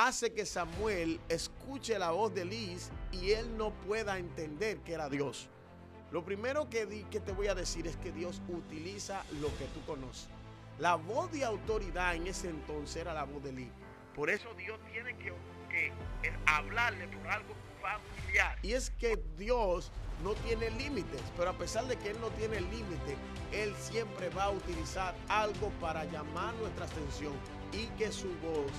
hace que Samuel escuche la voz de Elí y él no pueda entender que era Dios. Lo primero que te voy a decir es que Dios utiliza lo que tú conoces. La voz de autoridad en ese entonces era la voz de Elí. Por eso Dios tiene que hablarle por algo familiar. Y es que Dios no tiene límites, pero a pesar de que Él no tiene límite, Él siempre va a utilizar algo para llamar nuestra atención y que su voz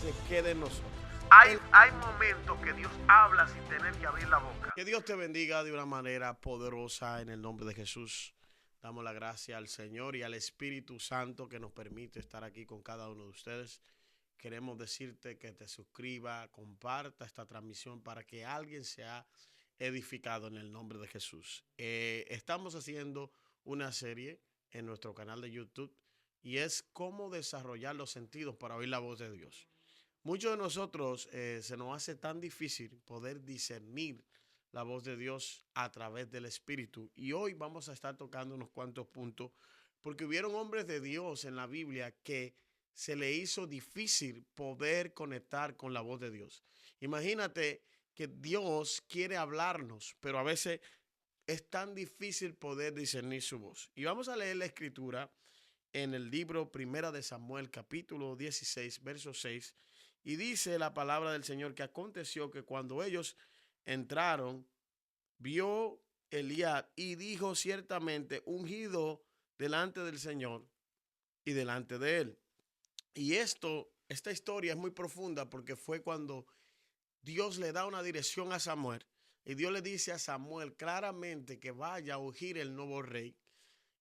se quede en nosotros. Hay momentos que Dios habla sin tener que abrir la boca. Que Dios te bendiga de una manera poderosa en el nombre de Jesús. Damos la gracia al Señor y al Espíritu Santo que nos permite estar aquí con cada uno de ustedes. Queremos decirte que te suscriba, comparta esta transmisión para que alguien sea edificado en el nombre de Jesús. Estamos haciendo una serie en nuestro canal de YouTube y es cómo desarrollar los sentidos para oír la voz de Dios. Muchos de nosotros se nos hace tan difícil poder discernir la voz de Dios a través del Espíritu. Y hoy vamos a estar tocando unos cuantos puntos porque hubieron hombres de Dios en la Biblia que se le hizo difícil poder conectar con la voz de Dios. Imagínate que Dios quiere hablarnos, pero a veces es tan difícil poder discernir su voz. Y vamos a leer la escritura en el libro Primera de Samuel, capítulo 16, verso 6. Y dice la palabra del Señor que aconteció que cuando ellos entraron, vio Eliab y dijo ciertamente, ungido delante del Señor y delante de él. Y esta historia es muy profunda porque fue cuando Dios le da una dirección a Samuel y Dios le dice a Samuel claramente que vaya a ungir el nuevo rey.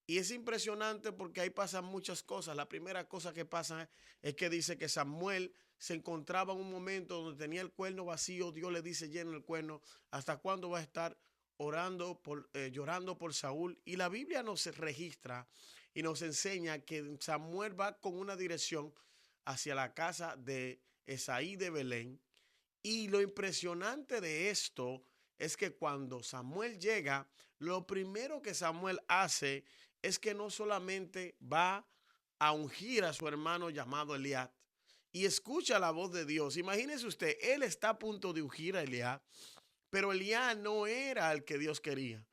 Y es impresionante porque ahí pasan muchas cosas. La primera cosa que pasa es que dice que Samuel se encontraba en un momento donde tenía el cuerno vacío. Dios le dice, llena el cuerno. ¿Hasta cuándo va a estar llorando por Saúl? Y la Biblia nos registra y nos enseña que Samuel va con una dirección hacia la casa de Esaí de Belén. Y lo impresionante de esto es que cuando Samuel llega, lo primero que Samuel hace es que no solamente va a ungir a su hermano llamado Eliab y escucha la voz de Dios. Imagínese usted, él está a punto de ungir a Eliab, pero Eliab no era el que Dios quería.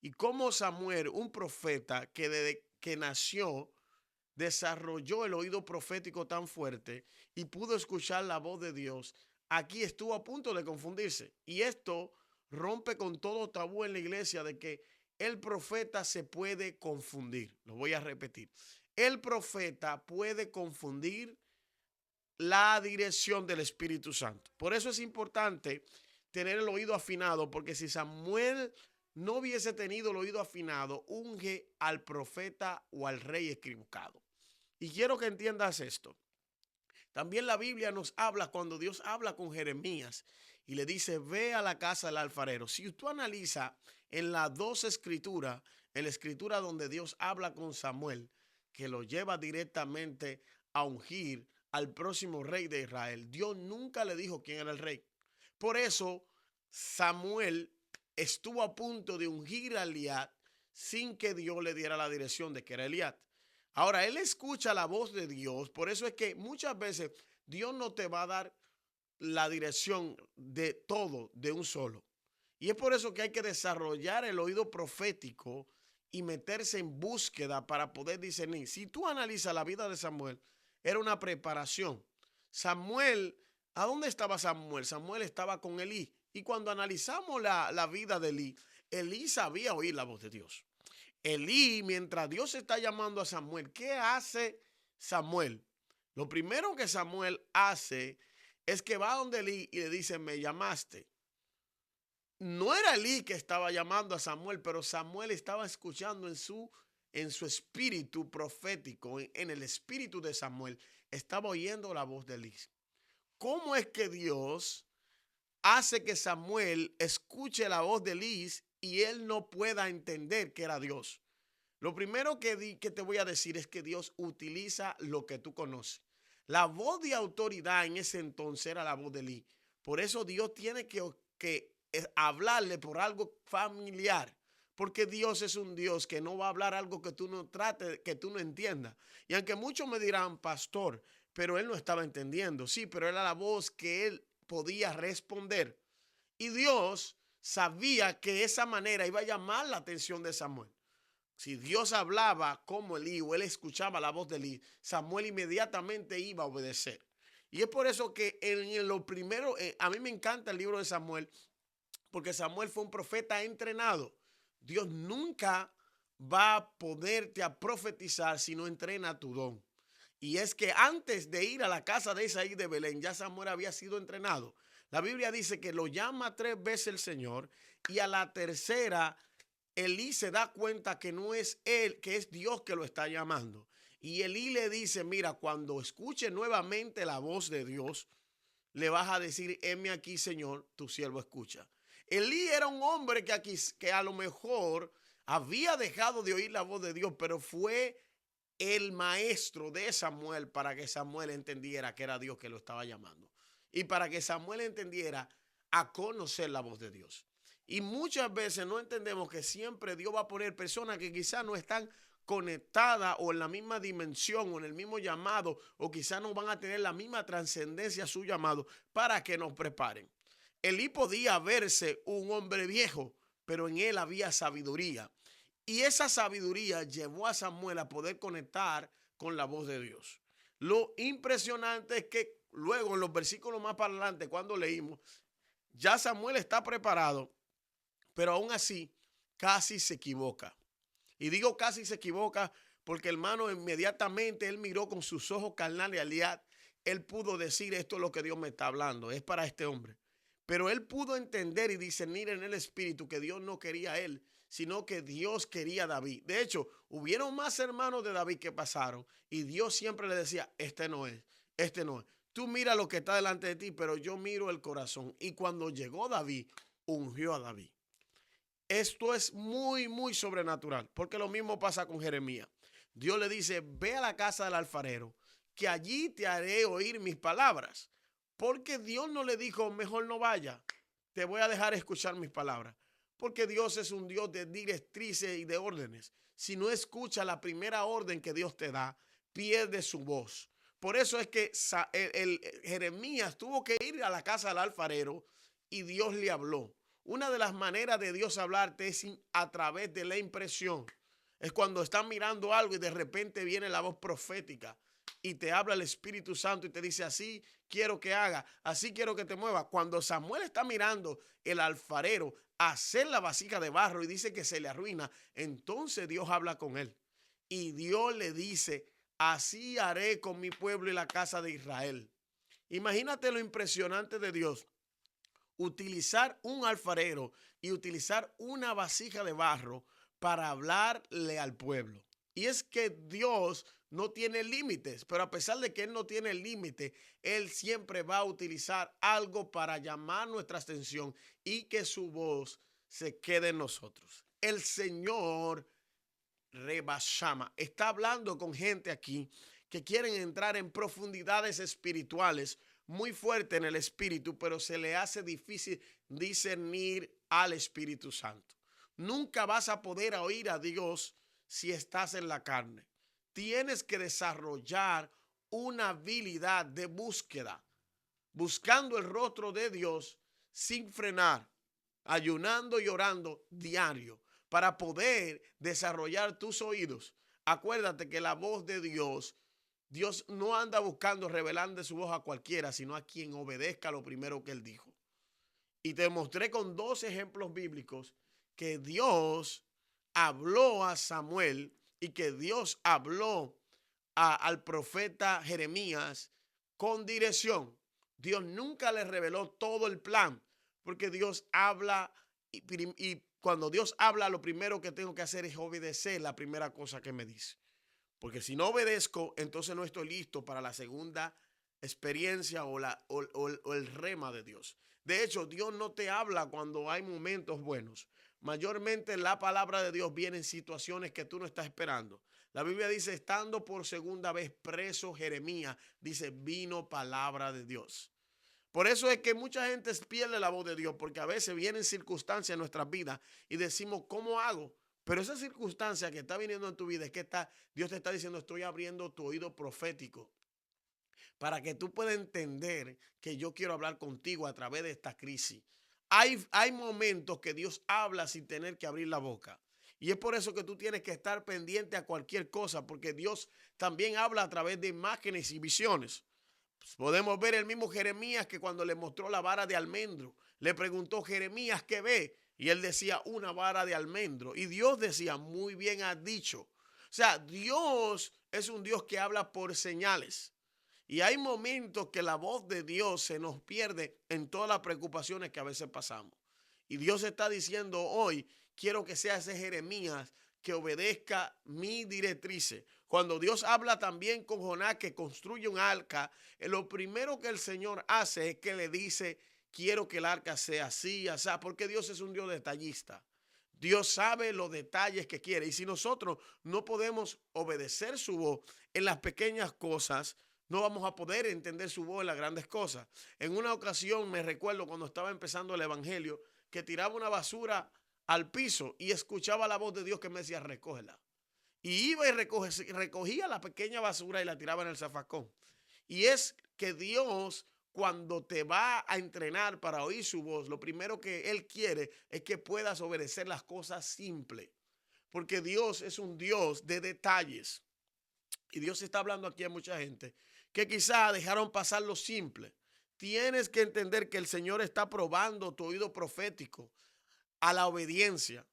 Y como Samuel, un profeta que desde que nació, desarrolló el oído profético tan fuerte y pudo escuchar la voz de Dios, aquí estuvo a punto de confundirse. Y esto rompe con todo tabú en la iglesia de que el profeta se puede confundir. Lo voy a repetir. El profeta puede confundir la dirección del Espíritu Santo. Por eso es importante tener el oído afinado, porque si Samuel no hubiese tenido el oído afinado, unge al profeta o al rey equivocado. Y quiero que entiendas esto. También la Biblia nos habla cuando Dios habla con Jeremías y le dice, ve a la casa del alfarero. Si tú analizas en las dos escrituras, en la escritura donde Dios habla con Samuel, que lo lleva directamente a ungir al próximo rey de Israel, Dios nunca le dijo quién era el rey. Por eso Samuel estuvo a punto de ungir a Eliab sin que Dios le diera la dirección de que era Eliab. Ahora, él escucha la voz de Dios, por eso es que muchas veces Dios no te va a dar la dirección de todo de un solo. Y es por eso que hay que desarrollar el oído profético y meterse en búsqueda para poder discernir. Si tú analizas la vida de Samuel, era una preparación. Samuel, ¿a dónde estaba Samuel? Samuel estaba con Elí. Y cuando analizamos la vida de Elí, Elí sabía oír la voz de Dios. Elí, mientras Dios está llamando a Samuel, ¿qué hace Samuel? Lo primero que Samuel hace es que va donde Elí y le dice, me llamaste. No era Elí que estaba llamando a Samuel, pero Samuel estaba escuchando en su espíritu profético, en el espíritu de Samuel, estaba oyendo la voz de Elí. ¿Cómo es que Dios hace que Samuel escuche la voz de Elí y él no pueda entender que era Dios? Lo primero que te voy a decir es que Dios utiliza lo que tú conoces. La voz de autoridad en ese entonces era la voz de Elí. Por eso Dios tiene que hablarle por algo familiar. Porque Dios es un Dios que no va a hablar algo que tú no trates, que tú no entiendas. Y aunque muchos me dirán, pastor, pero él no estaba entendiendo. Sí, pero era la voz que él podía responder. Y Dios sabía que esa manera iba a llamar la atención de Samuel. Si Dios hablaba como Elí o él escuchaba la voz de Elí, Samuel inmediatamente iba a obedecer. Y es por eso que en lo primero, a mí me encanta el libro de Samuel, porque Samuel fue un profeta entrenado. Dios nunca va a poderte a profetizar si no entrena tu don. Y es que antes de ir a la casa de Isaí de Belén, ya Samuel había sido entrenado. La Biblia dice que lo llama 3 veces el Señor y a la tercera Elí se da cuenta que no es él, que es Dios que lo está llamando. Y Elí le dice, mira, cuando escuche nuevamente la voz de Dios, le vas a decir, heme aquí, Señor, tu siervo escucha. Elí era un hombre que a lo mejor había dejado de oír la voz de Dios, pero fue el maestro de Samuel para que Samuel entendiera que era Dios que lo estaba llamando. Y para que Samuel entendiera a conocer la voz de Dios. Y muchas veces no entendemos que siempre Dios va a poner personas que quizás no están conectadas o en la misma dimensión o en el mismo llamado o quizás no van a tener la misma trascendencia a su llamado para que nos preparen. Elí podía verse un hombre viejo, pero en él había sabiduría. Y esa sabiduría llevó a Samuel a poder conectar con la voz de Dios. Lo impresionante es que luego en los versículos más para adelante, cuando leímos, ya Samuel está preparado, pero aún así casi se equivoca. Y digo casi se equivoca porque, hermano, inmediatamente él miró con sus ojos carnales a Eliab. Él pudo decir, esto es lo que Dios me está hablando, es para este hombre. Pero él pudo entender y discernir en el espíritu que Dios no quería a él, sino que Dios quería a David. De hecho, hubieron más hermanos de David que pasaron y Dios siempre le decía, este no es, este no es. Tú mira lo que está delante de ti, pero yo miro el corazón. Y cuando llegó David, ungió a David. Esto es muy, muy sobrenatural, porque lo mismo pasa con Jeremías. Dios le dice, ve a la casa del alfarero, que allí te haré oír mis palabras. Porque Dios no le dijo, mejor no vaya, te voy a dejar escuchar mis palabras. Porque Dios es un Dios de directrices y de órdenes. Si no escucha la primera orden que Dios te da, pierde su voz. Por eso es que Jeremías tuvo que ir a la casa del alfarero y Dios le habló. Una de las maneras de Dios hablarte es a través de la impresión. Es cuando estás mirando algo y de repente viene la voz profética y te habla el Espíritu Santo y te dice, así quiero que haga, así quiero que te mueva. Cuando Samuel está mirando el alfarero hacer la vasija de barro y dice que se le arruina, entonces Dios habla con él. Y Dios le dice, así haré con mi pueblo y la casa de Israel. Imagínate lo impresionante de Dios. Utilizar un alfarero y utilizar una vasija de barro para hablarle al pueblo. Y es que Dios no tiene límites, pero a pesar de que Él no tiene límite, Él siempre va a utilizar algo para llamar nuestra atención y que su voz se quede en nosotros. El Señor Rebashama está hablando con gente aquí que quieren entrar en profundidades espirituales muy fuerte en el espíritu, pero se le hace difícil discernir al Espíritu Santo. Nunca vas a poder oír a Dios si estás en la carne. Tienes que desarrollar una habilidad de búsqueda, buscando el rostro de Dios sin frenar, ayunando y orando diario para poder desarrollar tus oídos. Acuérdate que la voz de Dios no anda buscando revelando su voz a cualquiera, sino a quien obedezca lo primero que él dijo. Y te mostré con 2 ejemplos bíblicos que Dios habló a Samuel y que Dios habló al profeta Jeremías con dirección. Dios nunca le reveló todo el plan, porque Dios habla y cuando Dios habla, lo primero que tengo que hacer es obedecer la primera cosa que me dice. Porque si no obedezco, entonces no estoy listo para la segunda experiencia o el rema de Dios. De hecho, Dios no te habla cuando hay momentos buenos. Mayormente la palabra de Dios viene en situaciones que tú no estás esperando. La Biblia dice, estando por segunda vez preso Jeremías, dice, vino palabra de Dios. Por eso es que mucha gente pierde la voz de Dios, porque a veces vienen circunstancias en nuestras vidas y decimos, ¿cómo hago? Pero esa circunstancia que está viniendo en tu vida es que Dios te está diciendo, estoy abriendo tu oído profético para que tú puedas entender que yo quiero hablar contigo a través de esta crisis. Hay momentos que Dios habla sin tener que abrir la boca. Y es por eso que tú tienes que estar pendiente a cualquier cosa, porque Dios también habla a través de imágenes y visiones. Pues podemos ver el mismo Jeremías que cuando le mostró la vara de almendro, le preguntó Jeremías qué ve, y él decía una vara de almendro. Y Dios decía, muy bien has dicho. O sea, Dios es un Dios que habla por señales. Y hay momentos que la voz de Dios se nos pierde en todas las preocupaciones que a veces pasamos. Y Dios está diciendo hoy, quiero que sea ese Jeremías que obedezca mi directrices. Cuando Dios habla también con Jonás que construye un arca, lo primero que el Señor hace es que le dice, quiero que el arca sea así, así, porque Dios es un Dios detallista. Dios sabe los detalles que quiere. Y si nosotros no podemos obedecer su voz en las pequeñas cosas, no vamos a poder entender su voz en las grandes cosas. En una ocasión me recuerdo cuando estaba empezando el evangelio que tiraba una basura al piso y escuchaba la voz de Dios que me decía, recógela. Y iba y recogía la pequeña basura y la tiraba en el zafacón. Y es que Dios, cuando te va a entrenar para oír su voz, lo primero que Él quiere es que puedas obedecer las cosas simples. Porque Dios es un Dios de detalles. Y Dios está hablando aquí a mucha gente que quizá dejaron pasar lo simple. Tienes que entender que el Señor está probando tu oído profético a la obediencia.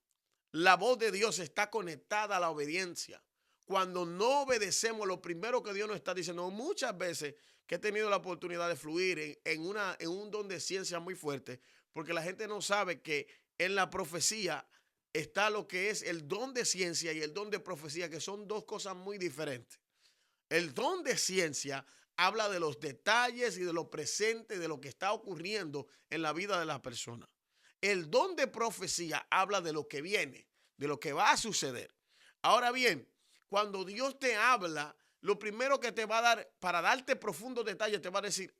La voz de Dios está conectada a la obediencia. Cuando no obedecemos, lo primero que Dios nos está diciendo, muchas veces que he tenido la oportunidad de fluir en un don de ciencia muy fuerte, porque la gente no sabe que en la profecía está lo que es el don de ciencia y el don de profecía, que son dos cosas muy diferentes. El don de ciencia habla de los detalles y de lo presente, de lo que está ocurriendo en la vida de la persona. El don de profecía habla de lo que viene, de lo que va a suceder. Ahora bien, cuando Dios te habla, lo primero que te va a dar, para darte profundos detalles, te va a decir,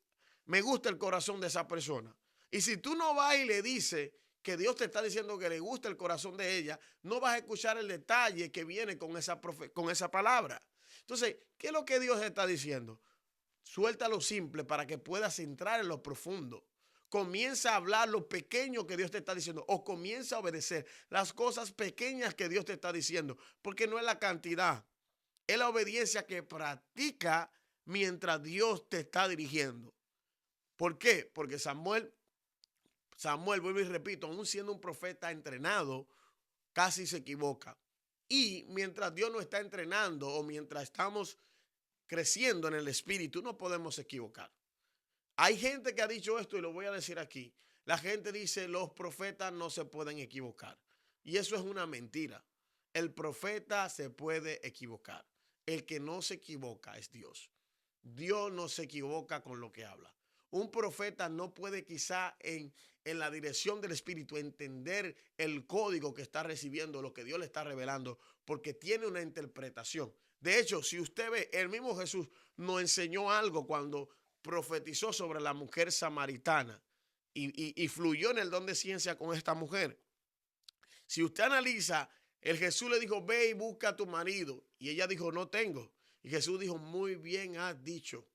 me gusta el corazón de esa persona. Y si tú no vas y le dices que Dios te está diciendo que le gusta el corazón de ella, no vas a escuchar el detalle que viene con esa palabra. Entonces, ¿qué es lo que Dios está diciendo? Suelta lo simple para que puedas entrar en lo profundo. Comienza a hablar lo pequeño que Dios te está diciendo o comienza a obedecer las cosas pequeñas que Dios te está diciendo, porque no es la cantidad, es la obediencia que practica mientras Dios te está dirigiendo. ¿Por qué? Porque Samuel, vuelvo y repito, aún siendo un profeta entrenado, casi se equivoca. Y mientras Dios nos está entrenando o mientras estamos creciendo en el espíritu, no podemos equivocar. Hay gente que ha dicho esto y lo voy a decir aquí. La gente dice los profetas no se pueden equivocar. Y eso es una mentira. El profeta se puede equivocar. El que no se equivoca es Dios. Dios no se equivoca con lo que habla. Un profeta no puede quizá en la dirección del Espíritu entender el código que está recibiendo, lo que Dios le está revelando, porque tiene una interpretación. De hecho, si usted ve, el mismo Jesús nos enseñó algo cuando profetizó sobre la mujer samaritana y fluyó en el don de ciencia con esta mujer. Si usted analiza, el Jesús le dijo, ve y busca a tu marido. Y ella dijo, no tengo. Y Jesús dijo, muy bien has dicho.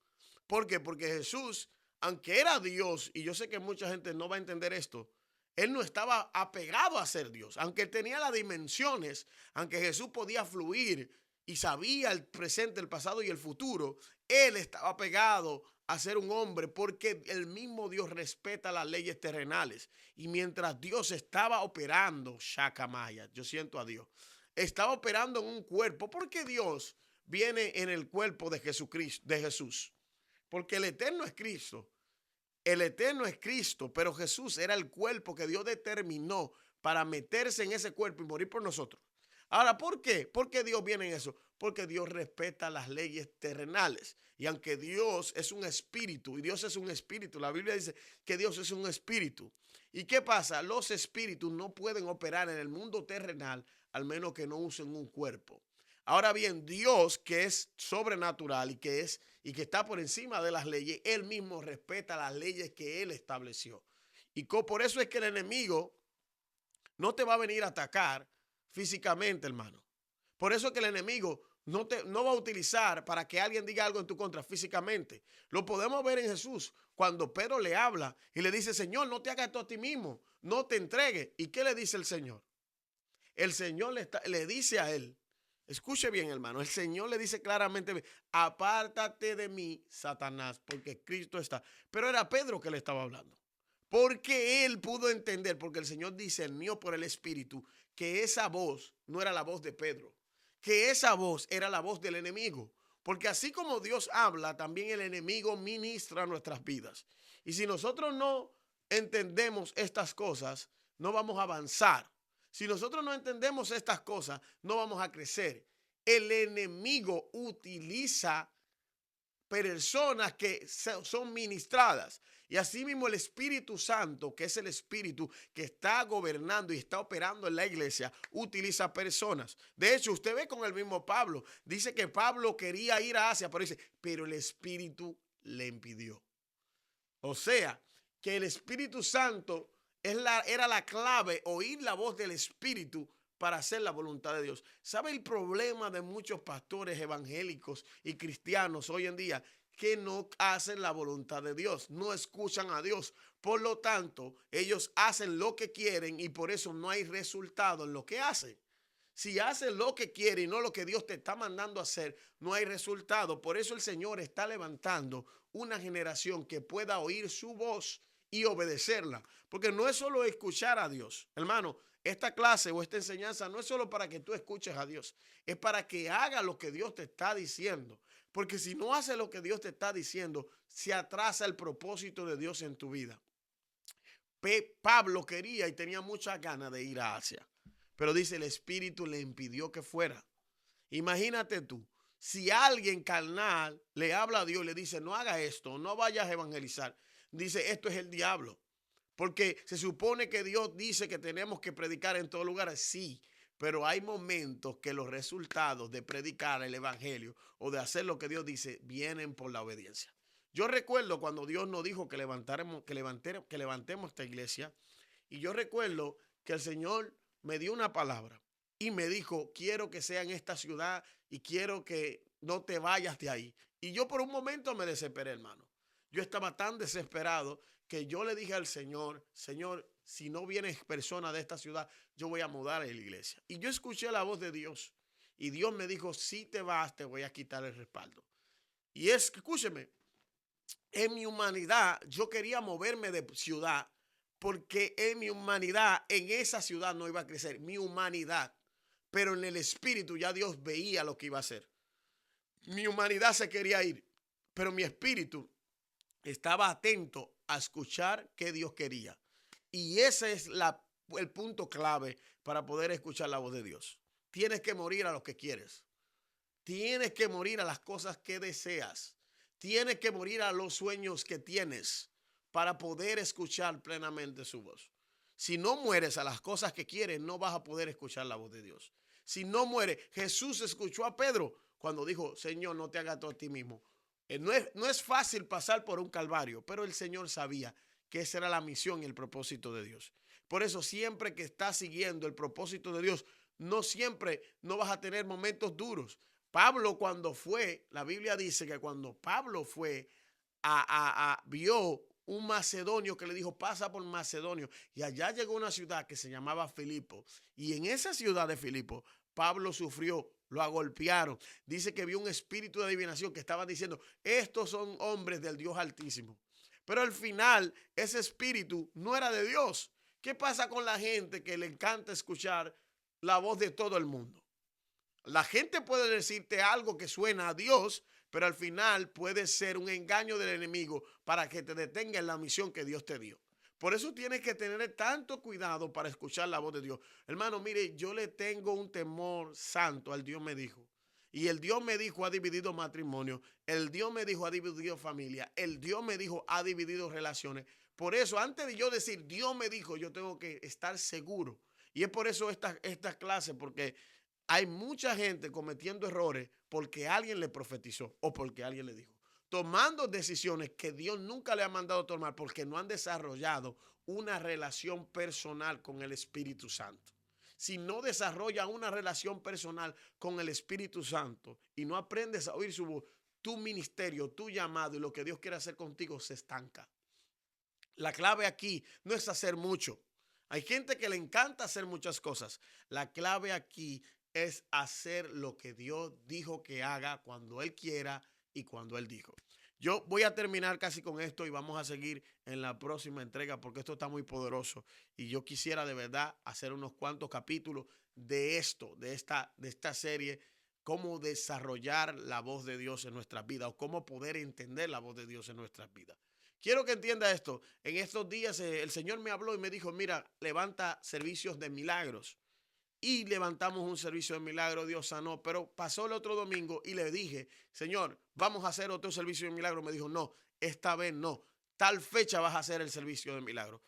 ¿Por qué? Porque Jesús, aunque era Dios, y yo sé que mucha gente no va a entender esto, él no estaba apegado a ser Dios. Aunque tenía las dimensiones, aunque Jesús podía fluir y sabía el presente, el pasado y el futuro, él estaba apegado a ser un hombre porque el mismo Dios respeta las leyes terrenales. Y mientras Dios estaba operando, Shakamaya, yo siento a Dios, estaba operando en un cuerpo, porque Dios viene en el cuerpo de Jesucristo, de Jesús. Porque el eterno es Cristo. El eterno es Cristo, pero Jesús era el cuerpo que Dios determinó para meterse en ese cuerpo y morir por nosotros. Ahora, ¿por qué? ¿Por qué Dios viene en eso? Porque Dios respeta las leyes terrenales. Y aunque Dios es un espíritu, y Dios es un espíritu, la Biblia dice que Dios es un espíritu. ¿Y qué pasa? Los espíritus no pueden operar en el mundo terrenal al menos que no usen un cuerpo. Ahora bien, Dios, que es sobrenatural y que está por encima de las leyes, Él mismo respeta las leyes que Él estableció. Y por eso es que el enemigo no te va a venir a atacar físicamente, hermano. Por eso es que el enemigo no va a utilizar para que alguien diga algo en tu contra físicamente. Lo podemos ver en Jesús cuando Pedro le habla y le dice, Señor, no te hagas esto a ti mismo, no te entregues. ¿Y qué le dice el Señor? El Señor le dice a él, escuche bien, hermano, el Señor le dice claramente, apártate de mí, Satanás, porque Cristo está. Pero era Pedro que le estaba hablando. Porque él pudo entender, porque el Señor discernió por el Espíritu que esa voz no era la voz de Pedro, que esa voz era la voz del enemigo. Porque así como Dios habla, también el enemigo ministra nuestras vidas. Y si nosotros no entendemos estas cosas, no vamos a avanzar. Si nosotros no entendemos estas cosas, no vamos a crecer. El enemigo utiliza personas que son ministradas. Y asimismo el Espíritu Santo, que es el Espíritu que está gobernando y está operando en la iglesia, utiliza personas. De hecho, usted ve con el mismo Pablo. Dice que Pablo quería ir a Asia, pero dice, pero el Espíritu le impidió. O sea, que el Espíritu Santo era la clave, oír la voz del Espíritu para hacer la voluntad de Dios. ¿Sabe el problema de muchos pastores evangélicos y cristianos hoy en día? Que no hacen la voluntad de Dios, no escuchan a Dios. Por lo tanto, ellos hacen lo que quieren y por eso no hay resultado en lo que hacen. Si haces lo que quiere y no lo que Dios te está mandando a hacer, no hay resultado. Por eso el Señor está levantando una generación que pueda oír su voz y obedecerla. Porque no es solo escuchar a Dios. Hermano, esta clase o esta enseñanza no es solo para que tú escuches a Dios. Es para que hagas lo que Dios te está diciendo. Porque si no haces lo que Dios te está diciendo, se atrasa el propósito de Dios en tu vida. Pablo quería y tenía muchas ganas de ir a Asia. Pero dice, el Espíritu le impidió que fuera. Imagínate tú, si alguien carnal le habla a Dios y le dice, no haga esto, no vayas a evangelizar. Dice, esto es el diablo. Porque se supone que Dios dice que tenemos que predicar en todos lugares. Sí, pero hay momentos que los resultados de predicar el evangelio o de hacer lo que Dios dice vienen por la obediencia. Yo recuerdo cuando Dios nos dijo que levantemos esta iglesia. Y yo recuerdo que el Señor me dio una palabra y me dijo, quiero que sea en esta ciudad y quiero que no te vayas de ahí. Y yo por un momento me desesperé, hermano. Yo estaba tan desesperado que yo le dije al Señor, Señor, si no vienes persona de esta ciudad, yo voy a mudar a la iglesia. Y yo escuché la voz de Dios y Dios me dijo, si te vas, te voy a quitar el respaldo. Y es que, escúcheme, en mi humanidad yo quería moverme de ciudad porque en mi humanidad, en esa ciudad no iba a crecer, mi humanidad. Pero en el espíritu ya Dios veía lo que iba a hacer. Mi humanidad se quería ir, pero mi espíritu estaba atento a escuchar qué Dios quería. Y ese es el punto clave para poder escuchar la voz de Dios. Tienes que morir a lo que quieres. Tienes que morir a las cosas que deseas. Tienes que morir a los sueños que tienes para poder escuchar plenamente su voz. Si no mueres a las cosas que quieres, no vas a poder escuchar la voz de Dios. Si no mueres, Jesús escuchó a Pedro cuando dijo, Señor, no te hagas todo a ti mismo. No es fácil pasar por un calvario, pero el Señor sabía que esa era la misión y el propósito de Dios. Por eso siempre que estás siguiendo el propósito de Dios, no vas a tener momentos duros. Pablo cuando fue, la Biblia dice que cuando Pablo fue vio un macedonio que le dijo, pasa por Macedonio. Y allá llegó una ciudad que se llamaba Filipo. Y en esa ciudad de Filipo, Pablo sufrió, lo agolpearon. Dice que vio un espíritu de adivinación que estaba diciendo, estos son hombres del Dios Altísimo. Pero al final, ese espíritu no era de Dios. ¿Qué pasa con la gente que le encanta escuchar la voz de todo el mundo? La gente puede decirte algo que suena a Dios, pero al final puede ser un engaño del enemigo para que te detenga en la misión que Dios te dio. Por eso tienes que tener tanto cuidado para escuchar la voz de Dios. Hermano, mire, yo le tengo un temor santo al Dios me dijo. Y el Dios me dijo ha dividido matrimonio. El Dios me dijo ha dividido familia. El Dios me dijo ha dividido relaciones. Por eso, antes de yo decir Dios me dijo, yo tengo que estar seguro. Y es por eso esta clase, porque hay mucha gente cometiendo errores porque alguien le profetizó o porque alguien le dijo. Tomando decisiones que Dios nunca le ha mandado tomar porque no han desarrollado una relación personal con el Espíritu Santo. si no desarrollas una relación personal con el Espíritu Santo y no aprendes a oír su voz, tu ministerio, tu llamado y lo que Dios quiere hacer contigo se estanca. La clave aquí no es hacer mucho. Hay gente que le encanta hacer muchas cosas. La clave aquí es hacer lo que Dios dijo que haga cuando Él quiera y cuando Él dijo. Yo voy a terminar casi con esto y vamos a seguir en la próxima entrega porque esto está muy poderoso y yo quisiera de verdad hacer unos cuantos capítulos de esto, de esta serie, cómo desarrollar la voz de Dios en nuestras vidas o cómo poder entender la voz de Dios en nuestras vidas. Quiero que entienda esto. En estos días el Señor me habló y me dijo, mira, levanta servicios de milagros. Y levantamos un servicio de milagro, Dios sanó. Pero pasó el otro domingo y le dije, Señor, vamos a hacer otro servicio de milagro. Me dijo, no, esta vez no. Tal fecha vas a hacer el servicio de milagro.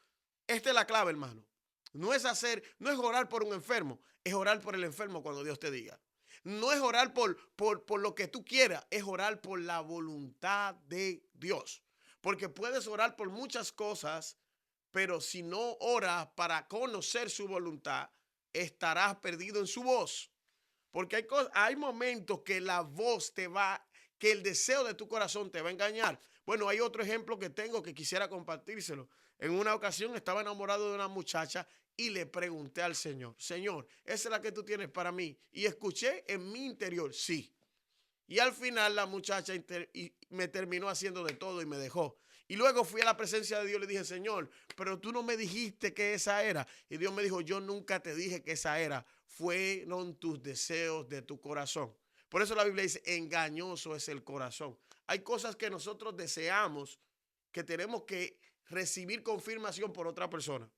Esta es la clave, hermano. No es orar por un enfermo, es orar por el enfermo cuando Dios te diga. No es orar por lo que tú quieras, es orar por la voluntad de Dios. Porque puedes orar por muchas cosas, pero si no oras para conocer su voluntad, estarás perdido en su voz. Porque hay momentos que la voz que el deseo de tu corazón te va a engañar. Bueno, hay otro ejemplo que tengo que quisiera compartírselo. En una ocasión estaba enamorado de una muchacha y le pregunté al Señor, Señor, ¿esa es la que tú tienes para mí? Y escuché en mi interior, sí. Y al final la muchacha me terminó haciendo de todo y me dejó. Y luego fui a la presencia de Dios y le dije, Señor, pero tú no me dijiste que esa era. Y Dios me dijo, yo nunca te dije que esa era. Fueron tus deseos de tu corazón. Por eso la Biblia dice, engañoso es el corazón. Hay cosas que nosotros deseamos que tenemos que recibir confirmación por otra persona.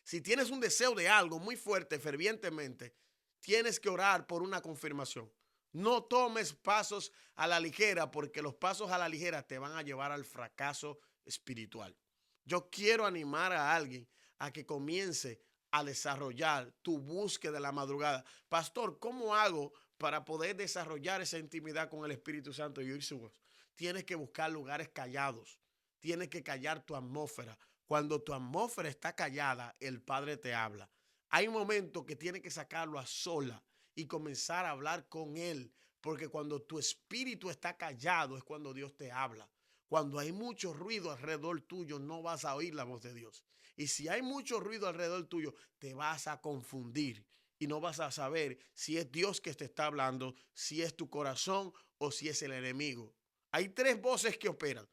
Si tienes un deseo de algo muy fuerte, fervientemente, tienes que orar por una confirmación. No tomes pasos a la ligera porque los pasos a la ligera te van a llevar al fracaso espiritual. Yo quiero animar a alguien a que comience a desarrollar tu búsqueda de la madrugada. Pastor, ¿cómo hago para poder desarrollar esa intimidad con el Espíritu Santo y oír su voz? Tienes que buscar lugares callados. Tienes que callar tu atmósfera. Cuando tu atmósfera está callada, el Padre te habla. Hay momentos que tienes que sacarlo a sola y comenzar a hablar con Él, porque cuando tu espíritu está callado es cuando Dios te habla. Cuando hay mucho ruido alrededor tuyo, no vas a oír la voz de Dios. Y si hay mucho ruido alrededor tuyo, te vas a confundir y no vas a saber si es Dios que te está hablando, si es tu corazón o si es el enemigo. Hay tres voces que operan: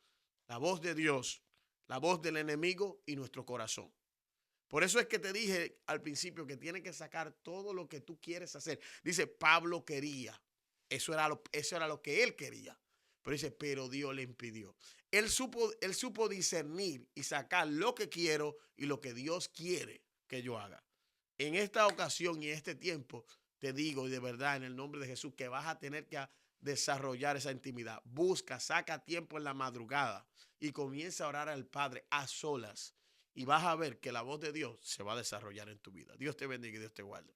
la voz de Dios, la voz del enemigo y nuestro corazón. Por eso es que te dije al principio que tienes que sacar todo lo que tú quieres hacer. Dice, Pablo quería. Eso era lo que él quería. Pero dice, pero Dios le impidió. Él supo discernir y sacar lo que quiero y lo que Dios quiere que yo haga. En esta ocasión y en este tiempo, te digo de verdad en el nombre de Jesús que vas a tener que desarrollar esa intimidad. Busca, saca tiempo en la madrugada y comienza a orar al Padre a solas. Y vas a ver que la voz de Dios se va a desarrollar en tu vida. Dios te bendiga y Dios te guarde.